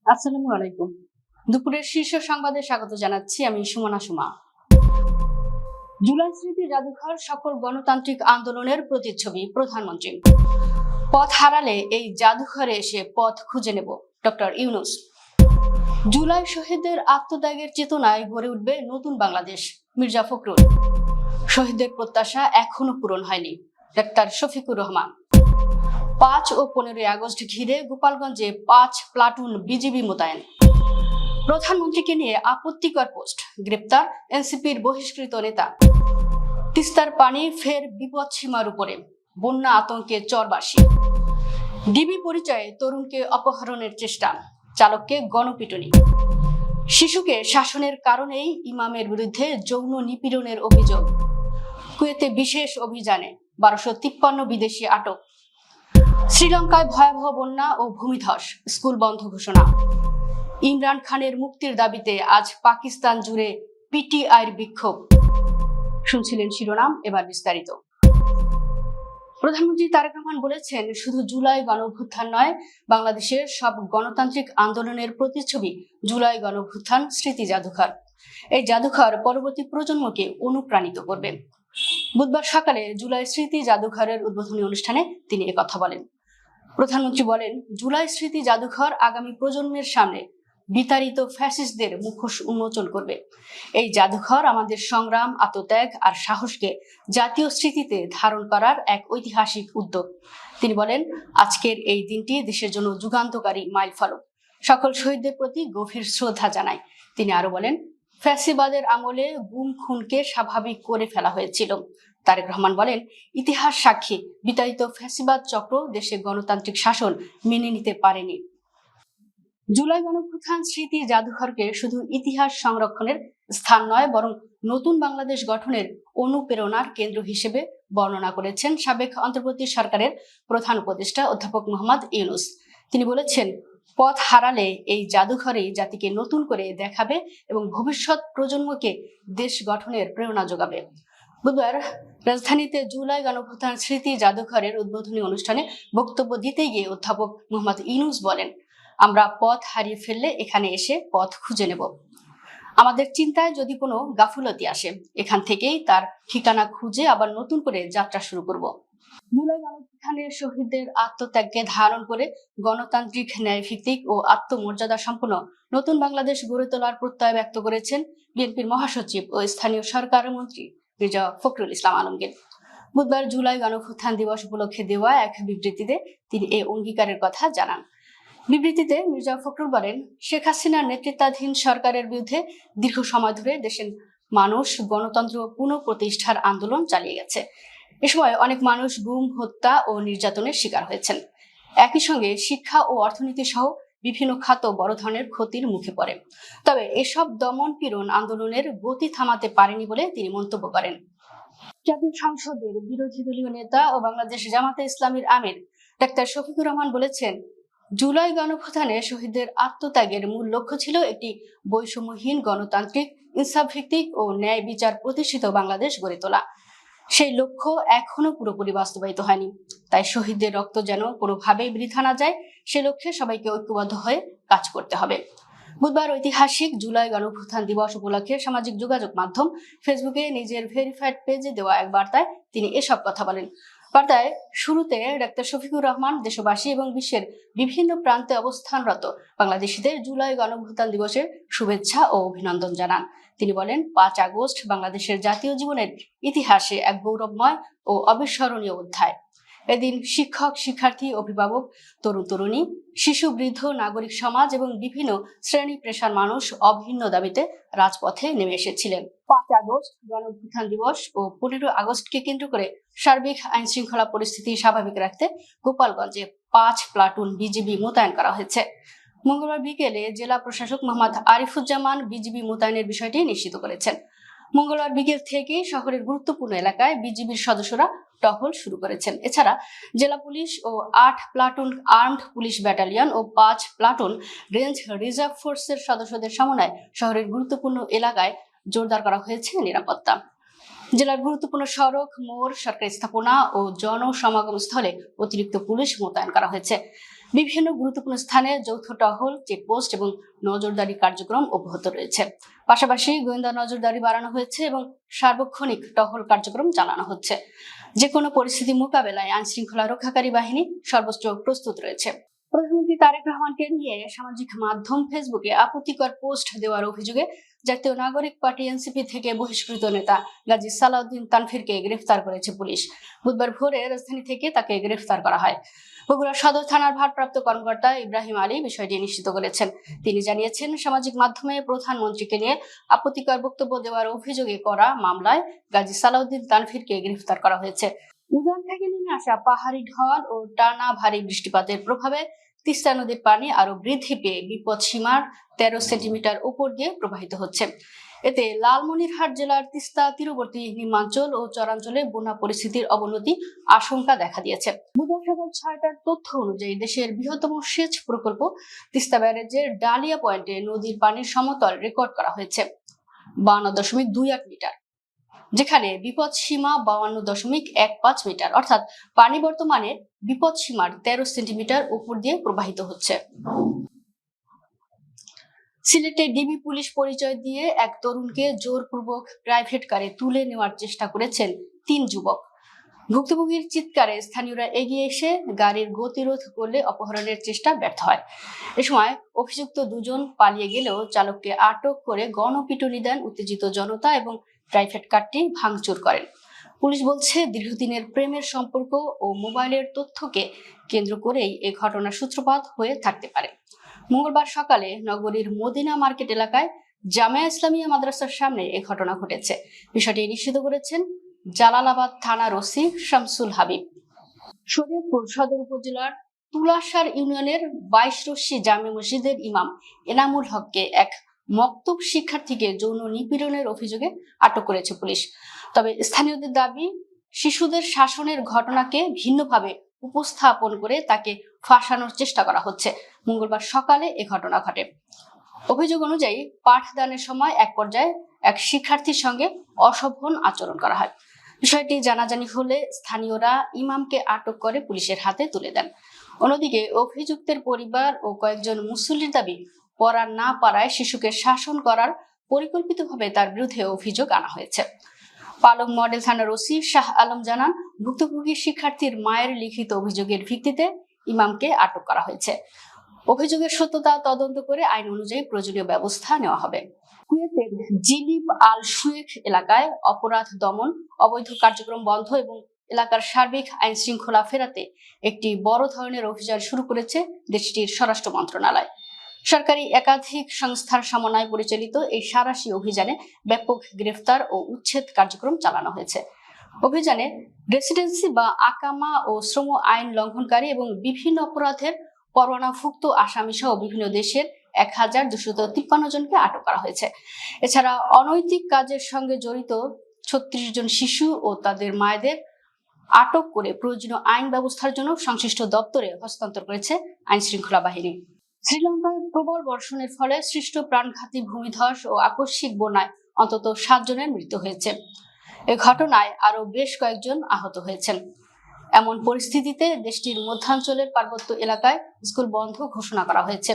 আসসালামু আলাইকুম। দুপুরের শীর্ষ সংবাদে স্বাগত জানাচ্ছি আমি সুমনা সুমা। জুলাই স্মৃতি জাদুঘর সকল গণতান্ত্রিক আন্দোলনের প্রতিচ্ছবি প্রধানমন্ত্রী। পথ হারালে এই জাদুঘরে এসে পথ খুঁজে নেব ডক্টর ইউনূস। জুলাই শহীদদের আত্মত্যাগের চেতনায় গড়ে উঠবে নতুন বাংলাদেশ মির্জা ফখরুল। শহীদদের প্রত্যাশা এখনো পূরণ হয়নি ডাক্তার শফিকুর রহমান। 5 ও 15 আগস্ট ঘিরে গোপালগঞ্জে 5 প্লাটুন বিজিবি মোতায়েন। প্রধানমন্ত্রীকে নিয়ে আপত্তিকর পোস্ট, গ্রেপ্তার এনসিপির বহিষ্কৃত নেতা। তিস্তার পানি ফের বিপদ সীমার উপরে, বন্যা আতঙ্কে চরবাসী। ডিবি পরিচয়ে তরুণকে অপহরণের চেষ্টা, চালককে গণপিটুনি। শিশুকে শাসনের কারণেই ইমামের বিরুদ্ধে যৌন নিপীড়নের অভিযোগ। কুয়েতে বিশেষ অভিযানে 1253 বিদেশি আটক। শ্রীলঙ্কায় ভয়াবহ বন্যা ও ভূমিধস, স্কুল বন্ধ ঘোষণা। ইমরান খানের মুক্তির দাবিতে আজ পাকিস্তান জুড়ে পিটিআইর বিক্ষোভ। শুনছিলেন শিরোনাম, এবার বিস্তারিত। প্রধানমন্ত্রী তারেক রহমান বলেছেন, শুধু জুলাই গণঅভ্যুত্থান নয়, বাংলাদেশের সব গণতান্ত্রিক আন্দোলনের প্রতিচ্ছবি জুলাই গণঅভ্যুত্থান স্মৃতি জাদুঘর। এই জাদুঘর পরবর্তী প্রজন্মকে অনুপ্রাণিত করবে। বুধবার সকালে জুলাই স্মৃতি জাদুঘরের উদ্বোধনী অনুষ্ঠানে তিনি একথা বলেন। প্রধানমন্ত্রী বলেন, জুলাই স্মৃতি জাদুঘর আগামী প্রজন্মের সামনে বিতাড়িত ফ্যাসিস্টদের মুখোশ উন্মোচন করবে। এই জাদুঘর আমাদের সংগ্রাম, আত্মত্যাগ আর সাহসকে জাতীয় স্মৃতিতে ধারণ করার এক ঐতিহাসিক উদ্যোগ। তিনি বলেন, আজকের এই দিনটি দেশের জন্য যুগান্তকারী মাইলফলক। সকল শহীদদের প্রতি গভীর শ্রদ্ধা জানাই। তিনি আরো বলেন, ফ্যাসিবাদের আমলে গুম খুনকে স্বাভাবিক করে ফেলা হয়েছিল। তারেক রহমান বলেন, ইতিহাস সাক্ষী, বিতাড়িত ফ্যাসিবাদ চক্র দেশে গণতান্ত্রিক শাসন মেনে নিতে পারেনি। জুলাই গণঅভ্যুত্থান স্মৃতি জাদুঘরকে শুধু ইতিহাস সংরক্ষণের স্থান নয়, বরং নতুন বাংলাদেশ গঠনের অনুপ্রেরণার কেন্দ্র হিসেবে বর্ণনা করেছেন সাবেক অন্তর্বর্তী সরকারের প্রধান উপদেষ্টা অধ্যাপক মোহাম্মদ ইউনূস। তিনি বলেছেন, পথ হারালে এই জাদুঘরেই জাতিকে নতুন করে দেখাবে এবং ভবিষ্যৎ প্রজন্মকে দেশ গঠনের প্রেরণা যোগাবে। বুধবার রাজধানীতে জুলাই গণঅভ্যুত্থান স্মৃতি জাদুঘরের উদ্বোধনী অনুষ্ঠানে বক্তব্য দিতে গিয়ে অধ্যাপক মোহাম্মদ ইউনূস বলেন, আমরা পথ হারিয়ে ফেললে এখানে এসে পথ খুঁজে নেব। আমাদের চিন্তায় যদি কোনো গাফুলতি আসে, এখান থেকেই তার ঠিকানা খুঁজে আবার নতুন করে যাত্রা শুরু করব। জুলাই গণঅভ্যুত্থানের শহীদদের আত্মত্যাগকে ধারণ করে গণতান্ত্রিক, ন্যায়ভিত্তিক ও আত্মমর্যাদা সম্পন্ন নতুন বাংলাদেশ গড়ে তোলার প্রত্যয় ব্যক্ত করেছেন বিএনপির মহাসচিব ও স্থানীয় সরকার মন্ত্রী মির্জা ফখরুল ইসলাম আলমগীর। বুধবার জুলাই গণঅভ্যুত্থান দিবস উপলক্ষে দেওয়া এক বিবৃতিতে তিনি এই অঙ্গীকারের কথা জানান। বিবৃতিতে মির্জা ফখরুল বলেন, শেখ হাসিনার নেতৃত্বাধীন সরকারের বিরুদ্ধে দীর্ঘ সময় ধরে দেশের মানুষ গণতন্ত্র পুনঃপ্রতিষ্ঠার আন্দোলন চালিয়ে গেছে। এ সময় অনেক মানুষ গুম, হত্যা ও নির্যাতনের শিকার হয়েছেন। একই সঙ্গে শিক্ষা ও অর্থনীতি সহ বিভিন্ন খাত বড় ধরনের ক্ষতির মুখে পড়ে। তবে এসব দমন পীড়ন আন্দোলনের গতি থামাতে পারেনি বলে তিনি মন্তব্য করেন। জাতীয় সংসদের বিরোধী দলীয় নেতা ও বাংলাদেশ জামাতে ইসলামীর আমির ডাক্তার শফিকুর রহমান বলেছেন, জুলাই গণঅভ্যুত্থানে শহীদদের আত্মত্যাগের মূল লক্ষ্য ছিল একটি বৈষম্যহীন, গণতান্ত্রিক, ইনসাফ ভিত্তিক ও ন্যায় বিচার প্রতিষ্ঠিত বাংলাদেশ গড়ে তোলা। সেই লক্ষ্য এখনো পুরোপুরি বাস্তবায়িত হয়নি। তাই শহীদদের রক্ত যেন কোনোভাবেই বৃথা না যায়, সে লক্ষ্যে সবাইকে ঐক্যবদ্ধ হয়ে কাজ করতে হবে। বুধবার ঐতিহাসিক জুলাই গণঅভ্যুত্থান দিবস উপলক্ষে সামাজিক যোগাযোগ মাধ্যম ফেসবুকে নিজের ভেরিফাইড পেজে দেওয়া এক বার্তায় তিনি এসব কথা বলেন। বার্তায় শুরুতে ডাক্তার শফিকুর রহমান দেশবাসী এবং বিশ্বের বিভিন্ন প্রান্তে অবস্থানরত বাংলাদেশিদের জুলাই গণঅভ্যুত্থান দিবসের শুভেচ্ছা ও অভিনন্দন জানান। তিনি বলেন, 5 আগস্ট বাংলাদেশের জাতীয় জীবনের ইতিহাসে এক গৌরবময় ও অবিস্মরণীয় অধ্যায়। এদিন শিক্ষক, শিক্ষার্থী, অভিভাবক, তরুণ তরুণী, শিশু, বৃদ্ধ, নাগরিক সমাজ এবং বিভিন্ন শ্রেণী পেশার মানুষ অভিন্ন দাবিতে রাজপথে নেমে এসেছিলেন। 5 আগস্ট গণঅভ্যুত্থান দিবস ও 15 আগস্টকে কেন্দ্র করে সার্বিক আইন শৃঙ্খলা পরিস্থিতি স্বাভাবিক রাখতে গোপালগঞ্জে 5 প্লাটুন বিজিবি মোতায়েন করা হয়েছে। মঙ্গলবার বিকেলে জেলা প্রশাসক মোহাম্মদ আরিফুজ্জামান বিজিবি মোতায়েনের বিষয়টি নিশ্চিত করেছেন। মঙ্গলবার বিকেল থেকেই শহরের গুরুত্বপূর্ণ এলাকায় বিজিবির সদস্যরা টহল শুরু করেছেন। এছাড়া জেলা পুলিশ ও 8 প্লাটুন আর্মড পুলিশ ব্যাটালিয়ন ও 5 প্লাটুন রেঞ্জ রিজার্ভ ফোর্সের সদস্যদের সমন্বয়ে শহরের গুরুত্বপূর্ণ এলাকায় জোরদার করা হয়েছে নিরাপত্তা। জেলার গুরুত্বপূর্ণ সড়ক, মোড়, সরকারি স্থাপনা ও জনসমাগম স্থলে অতিরিক্ত পুলিশ মোতায়েন করা হয়েছে। বিভিন্ন গুরুত্বপূর্ণ স্থানে যৌথ টহল, চেকপোস্ট এবং নজরদারি কার্যক্রম অব্যাহত রয়েছে। পাশাপাশি গোয়েন্দা নজরদারি বাড়ানো হয়েছে এবং সার্বক্ষণিক টহল কার্যক্রম চালানো হচ্ছে। যে কোনো পরিস্থিতি মোকাবেলায় আইন শৃঙ্খলা রক্ষাকারী বাহিনী সর্বোচ্চ প্রস্তুত রয়েছে। প্রধানমন্ত্রী তারেক রহমানকে নিয়ে সামাজিক মাধ্যম ফেসবুকে আপত্তিকর পোস্ট দেওয়ার অভিযোগে জাতীয় নাগরিক পার্টি এনসিপি থেকে বহিষ্কৃত নেতা গাজী সালাউদ্দিন তানভীরকে গ্রেফতার করেছে পুলিশ। বুধবার ভোরে রাজধানী থেকে তাকে গ্রেফতার করা হয়। বগুড়া সদর থানার ভারপ্রাপ্ত কর্মকর্তা ইব্রাহিম আলী বিষয়টি নিশ্চিত করেছেন। তিনি জানিয়েছেন, সামাজিক মাধ্যমে প্রধানমন্ত্রীকে নিয়ে আপত্তিকর বক্তব্য দেওয়ার অভিযোগে করা মামলায় গাজী সালাউদ্দিন তানভীরকে গ্রেফতার করা হয়েছে। উজান থেকে নেমে আসা পাহাড়ি ঢল ও টানা ভারী বৃষ্টিপাতের প্রভাবে তিস্তা নদীর পানি আরো বৃদ্ধি পেয়ে বিপদ সীমার 13 সেন্টিমিটার উপর দিয়ে প্রবাহিত হচ্ছে। এতে লালমনিরহাট জেলার তিস্তা তীরবর্তী নিম্নাঞ্চল ও চরাঞ্চলে বন্যা পরিস্থিতির অবনতি আশঙ্কা দেখা দিয়েছে। বুধবার সকাল 6টার তথ্য অনুযায়ী দেশের বৃহত্তম সেচ প্রকল্প তিস্তা ব্যারেজের ডালিয়া পয়েন্টে নদীর পানির সমতল রেকর্ড করা হয়েছে 52.21 মিটার, যেখানে বিপদ সীমা 52.15 মিটার, অর্থাৎ পানি বর্তমানে বিপদ সীমার 13 সেন্টিমিটার উপর দিয়ে প্রবাহিত হচ্ছে। সিলেটে ডিবি পুলিশ পরিচয় দিয়ে এক তরুণকে জোরপূর্বক প্রাইভেট কারে তুলে নেওয়ার চেষ্টা করেছেন 3 যুবক। ভুক্তভোগীর চিৎকারে স্থানীয়রা এগিয়ে এসে গাড়ির গতিরোধ করলে অপহরণের চেষ্টা ব্যর্থ হয়। এ সময় অভিযুক্ত দুজন পালিয়ে গেলেও চালককে আটক করে গণপিটুনি দেন উত্তেজিত জনতা এবং প্রাইভেট কারটি ভাঙচুর করেন। পুলিশ বলছে, দীর্ঘদিনের প্রেমের সম্পর্ক ও মোবাইলের তথ্যকে কেন্দ্র করেই এই ঘটনার সূত্রপাত হয়ে থাকতে পারে। মঙ্গলবার সকালে নগরীর মদিনা মার্কেট এলাকায় জামিয়া ইসলামিয়া মাদ্রাসার সামনে এই ঘটনা ঘটেছে। বিষয়টি নিশ্চিত করেছেন জালালাবাদ থানার ওসি শামসুল হাবিব। শরীয়তপুর সদর উপজেলার তুলাসার ইউনিয়নের 22 রশ্মি জামে মসজিদের ইমাম এনামুল হককে এক মক্তব শিক্ষার্থীকে যৌন নিপীড়নের অভিযোগে আটক করেছে পুলিশ। তবে স্থানীয়দের দাবি, শিশুদের শাসনের ঘটনাকে ভিন্নভাবে উপস্থাপন করে তাকে ফাঁসানোর চেষ্টা করা হচ্ছে। মঙ্গলবার সকালে এ ঘটনা ঘটে। অভিযোগ অনুযায়ী পাঠদানের সময় এক পর্যায়ে এক শিক্ষার্থীর সঙ্গে অশোভন আচরণ করা হয়। বিষয়টি জানাজানি হলে স্থানীয়রা ইমামকে আটক করে পুলিশের হাতে তুলে দেন। অন্যদিকে অভিযুক্তের পরিবার ও কয়েকজন মুসল্লির দাবি, পড়া না পারায় শিশুকে শাসন করার পরিকল্পিতভাবে তার বিরুদ্ধে অভিযোগ আনা হয়েছে। পালং মডেল থানার ওসি শাহ আলম জানান, ভুক্তভোগী শিক্ষার্থীর মায়ের লিখিত অভিযোগের ভিত্তিতে ইমামকে আটক করা হয়েছে। অভিযোগের সত্যতা তদন্ত করে আইন অনুযায়ী প্রয়োজনীয় ব্যবস্থা নেওয়া হবে। কুয়েতের জিলিব আল শুয়েখ এলাকায় অপরাধ দমন, অবৈধ কার্যক্রম বন্ধ এবং এলাকার সার্বিক আইন শৃঙ্খলা ফেরাতে একটি বড় ধরনের অভিযান শুরু করেছে দেশটির স্বরাষ্ট্র মন্ত্রণালয়। সরকারি একাধিক সংস্থার সমন্বয়ে পরিচালিত এই সাঁড়াশি অভিযানে ব্যাপক গ্রেফতার ও উচ্ছেদ কার্যক্রম চালানো হয়েছে। অভিযানে রেসিডেন্সি বা আকামা ও শ্রম আইন লঙ্ঘনকারী এবং বিভিন্ন অপরাধের পরোয়ানাভুক্ত আসামি সহ বিভিন্ন দেশের 1253 জনকে আটক করা হয়েছে। এছাড়া অনৈতিক কাজের সঙ্গে জড়িত 36 জন শিশু ও তাদের মায়েদের আটক করে প্রয়োজনীয় আইন ব্যবস্থার জন্য সংশ্লিষ্ট দপ্তরে হস্তান্তর করেছে আইন শৃঙ্খলা বাহিনী। শ্রীলঙ্কায় প্রবল বর্ষণের ফলে সৃষ্ট প্রাণঘাতী ভূমিধস ও আকস্মিক বন্যায় অন্তত 7 জনের মৃত্যু হয়েছে। এ ঘটনায় আরো বেশ কয়েকজন আহত হয়েছেন। এমন পরিস্থিতিতে দেশটির মধ্যাঞ্চলের পার্বত্য এলাকায় স্কুল বন্ধ ঘোষণা করা হয়েছে।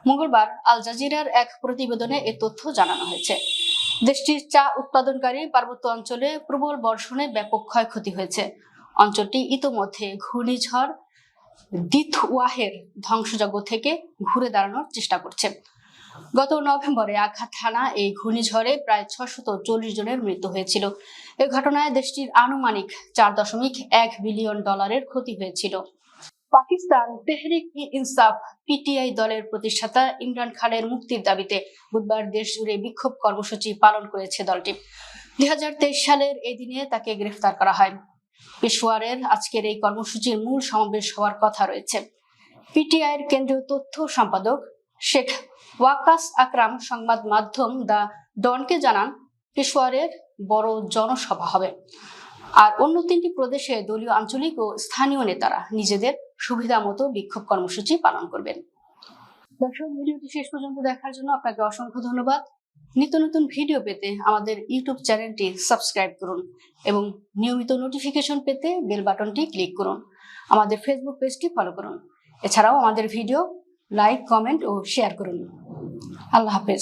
মঙ্গলবার আল জাজিরার এক প্রতিবেদনে এ তথ্য জানানো হয়েছে। দেশটির চা উৎপাদনকারী পার্বত্য অঞ্চলে প্রবল বর্ষণে ব্যাপক ক্ষয়ক্ষতি হয়েছে। অঞ্চলটি ইতোমধ্যে ঘূর্ণিঝড় দিতওয়াহের ধ্বংসযজ্ঞ থেকে ঘুরে দাঁড়ানোর চেষ্টা করছে। গত নভেম্বরে আঘাত হানা এই ঘূর্ণিঝড়ে প্রায় 640 জনের মৃত্যু হয়েছিল। এ ঘটনায় দেশটির আনুমানিক $4.1 বিলিয়ন ক্ষতি হয়েছিল। পাকিস্তান তেহরিক-ই-ইনসাফ পিটিআই দলের প্রতিষ্ঠাতা ইমরান খানের মুক্তির দাবিতে বুধবার দেশ জুড়ে বিক্ষোভ কর্মসূচি পালন করেছে দলটি। 2023 সালের এই দিনে তাকে গ্রেফতার করা হয়। পেশোয়ারের আজকের এই কর্মসূচির মূল সমাবেশ হওয়ার কথা রয়েছে। পিটিআইয়ের কেন্দ্রীয় তথ্য সম্পাদক শেখ ওয়াকাস আকরাম সংবাদ মাধ্যম দ্য ডনকে জানান, পেশোয়ারের বড় জনসভা হবে। আর অন্য 3টি প্রদেশে দলীয়, আঞ্চলিক ও স্থানীয় নেতারা নিজেদের সুবিধা মতো বিক্ষোভ কর্মসূচি পালন করবেন। দর্শক, ভিডিওটি শেষ পর্যন্ত দেখার জন্য আপনাকে অসংখ্য ধন্যবাদ। নিত্য নতুন ভিডিও পেতে আমাদের ইউটিউব চ্যানেলটি সাবস্ক্রাইব করুন এবং নিয়মিত নোটিফিকেশন পেতে বেল বাটনটি ক্লিক করুন। আমাদের ফেসবুক পেজটি ফলো করুন। এছাড়াও আমাদের ভিডিও লাইক, কমেন্ট ও শেয়ার করুন। আল্লাহ হাফেজ।